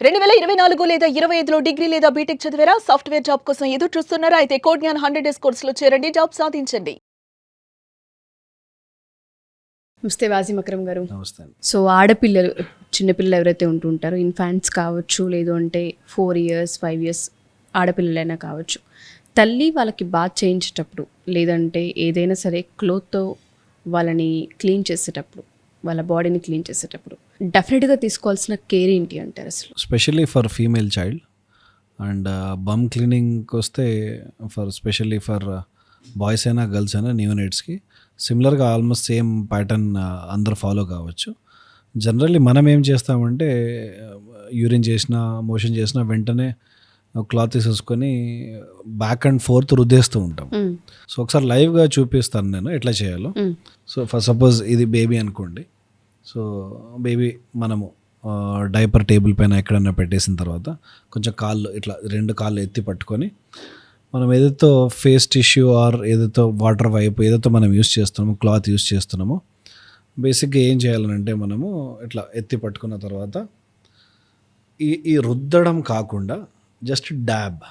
2024 లేదా 25లో డిగ్రీ లేదా బీటెక్ చదివారా? సాఫ్ట్‌వేర్ జాబ్ కోసం ఎదురు చూస్తున్నారా? అయితే కోడ్ జ్ఞాన్ 100 డేస్ కోర్సులో చేరండి. జాబ్ సాధించండి. నమస్తే వాసిం అక్రమ్ గారు. నమస్తే అండి. సో ఆడపిల్లలు, చిన్నపిల్లలు ఎవరైతే ఉంటుంటారో, ఇన్ఫాంట్స్ కావచ్చు, లేదు అంటే 4 ఇయర్స్ 5 ఇయర్స్ ఆడపిల్లలైనా కావచ్చు, తల్లి వాళ్ళకి బాత్ చేయించేటప్పుడు, లేదంటే ఏదైనా సరే క్లోత్తో వాళ్ళని క్లీన్ చేసేటప్పుడు, వాళ్ళ బాడీని క్లీన్ చేసేటప్పుడు డెఫినెట్గా తీసుకోవాల్సిన కేర్ ఏంటి అంటారు అసలు? Specially for female child and bum క్లీనింగ్కి వస్తే స్పెషల్లీ ఫర్ బాయ్స్ అయినా గర్ల్స్ అయినా న్యూనేట్స్కి సిమిలర్గా ఆల్మోస్ట్ సేమ్ ప్యాటర్న్ అందరు ఫాలో కావచ్చు. జనరల్లీ మనం ఏం చేస్తామంటే యూరిన్ చేసినా మోషన్ చేసినా వెంటనే క్లాత్ తీసేసుకొని బ్యాక్ అండ్ ఫోర్త్ రుద్దేస్తూ ఉంటాం. సో ఒకసారి లైవ్గా చూపిస్తాను నేను ఎట్లా చేయాలో. సో ఫర్ సపోజ్ ఇది బేబీ అనుకోండి. సో బేబీ మనము డైపర్ టేబుల్ పైన ఎక్కడన్నా పెట్టేసిన తర్వాత కొంచెం కాళ్ళు ఇట్లా 2 కాళ్ళు ఎత్తి పట్టుకొని మనం ఏదైతే ఫేస్ టిష్యూ ఆర్ ఏదైతే వాటర్ వైప్ ఏదైతే మనం యూస్ చేస్తున్నామో క్లాత్ యూస్ చేస్తున్నామో బేసిక్గా ఏం చేయాలనంటే మనము ఇట్లా ఎత్తి పట్టుకున్న తర్వాత ఈ రుద్దడం కాకుండా జస్ట్ ట్యాప్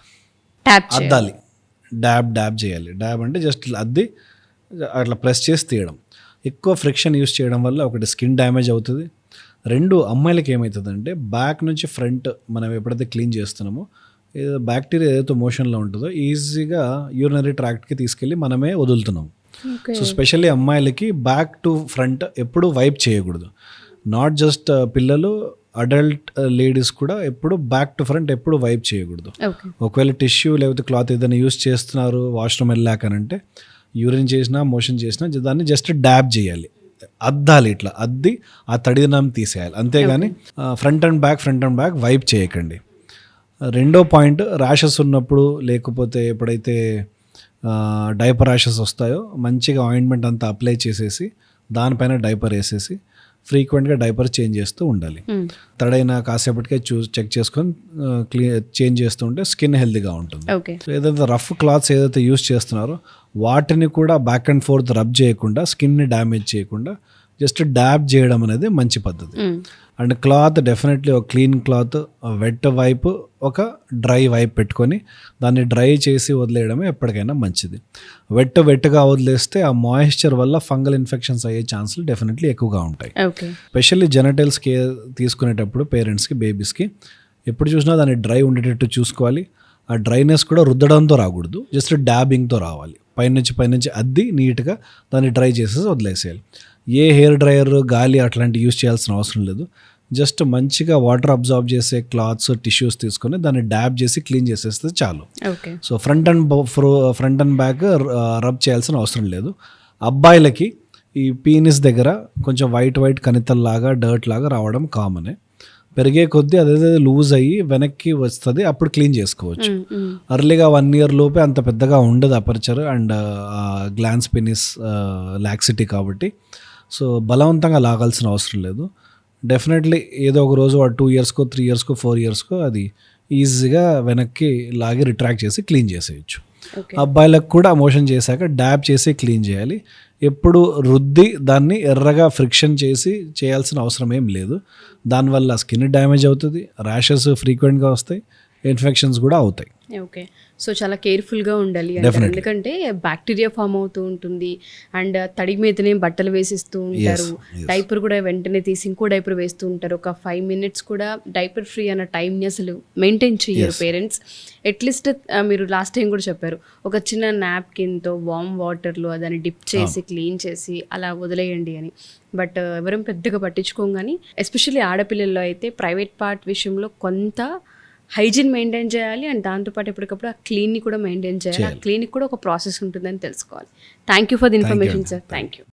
అద్దాలి. డ్యాబ్ చేయాలి. డ్యాబ్ అంటే జస్ట్ అద్ది అట్లా ప్రెస్ చేసి తీయడం. ఎక్కువ ఫ్రిక్షన్ యూస్ చేయడం వల్ల ఒకటి స్కిన్ డ్యామేజ్ అవుతుంది. 2 అమ్మాయిలకి ఏమవుతుందంటే బ్యాక్ నుంచి ఫ్రంట్ మనం ఎప్పుడైతే క్లీన్ చేస్తున్నామో ఏదో బ్యాక్టీరియా ఏదైతే మోషన్లో ఉంటుందో ఈజీగా యూరినరీ ట్రాక్ట్కి తీసుకెళ్ళి మనమే వదులుతున్నాం. సో స్పెషల్లీ అమ్మాయిలకి బ్యాక్ టు ఫ్రంట్ ఎప్పుడు వైప్ చేయకూడదు. నాట్ జస్ట్ పిల్లలు, అడల్ట్ లేడీస్ కూడా ఎప్పుడు బ్యాక్ టు ఫ్రంట్ ఎప్పుడు వైప్ చేయకూడదు. ఒకవేళ టిష్యూ లేకపోతే క్లాత్ ఏదైనా యూస్ చేస్తున్నారు వాష్రూమ్ వెళ్ళాకనంటే యూరిన్ చేసినా మోషన్ చేసినా దాన్ని జస్ట్ డ్యాబ్ చేయాలి, అద్దాలి. ఇట్లా అద్ది ఆ తడిదనం తీసేయాలి. అంతేగాని ఫ్రంట్ అండ్ బ్యాక్ వైప్ చేయకండి. 2వ పాయింట్, ర్యాషెస్ ఉన్నప్పుడు లేకపోతే ఎప్పుడైతే డైపర్ ర్యాషెస్ వస్తాయో మంచిగా ఆయింట్మెంట్ అంతా అప్లై చేసేసి దానిపైన డైపర్ వేసేసి ఫ్రీక్వెంట్గా డైపర్ చేంజ్ చేస్తూ ఉండాలి. తడైన కాసేపటికే చెక్ చేసుకొని చేంజ్ చేస్తూ ఉంటే స్కిన్ హెల్తీగా ఉంటుంది. సో ఏదైతే రఫ్ క్లాత్స్ ఏదైతే యూస్ చేస్తున్నారో వాటిని కూడా బ్యాక్ అండ్ ఫోర్త్ రబ్ చేయకుండా స్కిన్ని డ్యామేజ్ చేయకుండా జస్ట్ డ్యాబ్ చేయడం అనేది మంచి పద్ధతి. అండ్ క్లాత్ డెఫినెట్లీ ఒక క్లీన్ క్లాత్, వెట్ వైపు, ఒక డ్రై వైప్ పెట్టుకొని దాన్ని డ్రై చేసి వదిలేయడమే ఎప్పటికైనా మంచిది. వెట్గా వదిలేస్తే ఆ మాయిశ్చర్ వల్ల ఫంగల్ ఇన్ఫెక్షన్స్ అయ్యే ఛాన్సులు డెఫినెట్లీ ఎక్కువగా ఉంటాయి. స్పెషల్లీ జెనటల్స్ కేర్ తీసుకునేటప్పుడు పేరెంట్స్కి, బేబీస్కి ఎప్పుడు చూసినా దాన్ని డ్రై ఉండేటట్టు చూసుకోవాలి. ఆ డ్రైనెస్ కూడా రుద్దడంతో రాకూడదు, జస్ట్ డ్యాబింగ్తో రావాలి. పైనుంచి అద్ది నీట్గా దాన్ని డ్రై చేసేసి వదిలేసేయాలి. ఏ హెయిర్ డ్రయర్, గాలి అట్లాంటివి యూస్ చేయాల్సిన అవసరం లేదు. జస్ట్ మంచిగా వాటర్ అబ్జార్బ్ చేసే క్లాత్స్, టిష్యూస్ తీసుకొని దాన్ని డ్యాబ్ చేసి క్లీన్ చేసేస్తే చాలు. So front and back rub చేయాల్సిన అవసరం లేదు. అబ్బాయిలకి ఈ పీనిస్ దగ్గర కొంచెం వైట్ కణితల్లాగా డర్ట్ లాగా రావడం కామనే. పెరిగే కొద్దీ అదేదో లూజ్ అయ్యి వెనక్కి వస్తుంది, అప్పుడు క్లీన్ చేసుకోవచ్చు. అర్లీగా 1 ఇయర్ లోపే అంత పెద్దగా ఉండదు aperture and glance penis laxity కాబట్టి సో బలవంతంగా లాగాల్సిన అవసరం లేదు. డెఫినెట్లీ ఏదో ఒక రోజు 2 ఇయర్స్కో 3 ఇయర్స్కో 4 ఇయర్స్కో అది ఈజీగా వెనక్కి లాగి రిట్రాక్ట్ చేసి క్లీన్ చేసేయచ్చు. అబ్బాయిలకు కూడా మోషన్ చేశాక డ్యాబ్ చేసి క్లీన్ చేయాలి. ఎప్పుడు రుద్ది దాన్ని ఎర్రగా ఫ్రిక్షన్ చేసి చేయాల్సిన అవసరం ఏం లేదు. దానివల్ల స్కిన్ డ్యామేజ్ అవుతుంది, ర్యాషెస్ ఫ్రీక్వెంట్గా వస్తాయి, ఇన్ఫెక్షన్స్ కూడా అవుతాయి. ఓకే, సో చాలా కేర్ఫుల్గా ఉండాలి. ఎందుకంటే బ్యాక్టీరియా ఫామ్ అవుతూ ఉంటుంది అండ్ తడి మీదనే బట్టలు వేసిస్తూ ఉంటారు. డైపర్ కూడా వెంటనే తీసి ఇంకో డైపర్ వేస్తూ ఉంటారు. ఒక 5 minutes కూడా డైపర్ ఫ్రీ అన్న టైంని అసలు మెయింటైన్ చేయరు పేరెంట్స్. అట్లీస్ట్ మీరు లాస్ట్ టైం కూడా చెప్పారు, ఒక చిన్న నాప్కిన్తో వామ్ వాటర్లో దాన్ని డిప్ చేసి క్లీన్ చేసి అలా వదిలేయండి అని. బట్ ఎవరం పెద్దగా పట్టించుకోం. కానీ ఎస్పెషల్లీ ఆడపిల్లల్లో అయితే ప్రైవేట్ పార్ట్ విషయంలో కొంత హైజీన్ మెయింటైన్ చేయాలి అండ్ దాంతోపాటు ఎప్పటికప్పుడు ఆ క్లీన్ని కూడా మెయింటైన్ చేయాలి. ఆ క్లీన్కి కూడా ఒక ప్రాసెస్ ఉంటుందని తెలుసుకోవాలి. Thank you for the information sir. Thank you.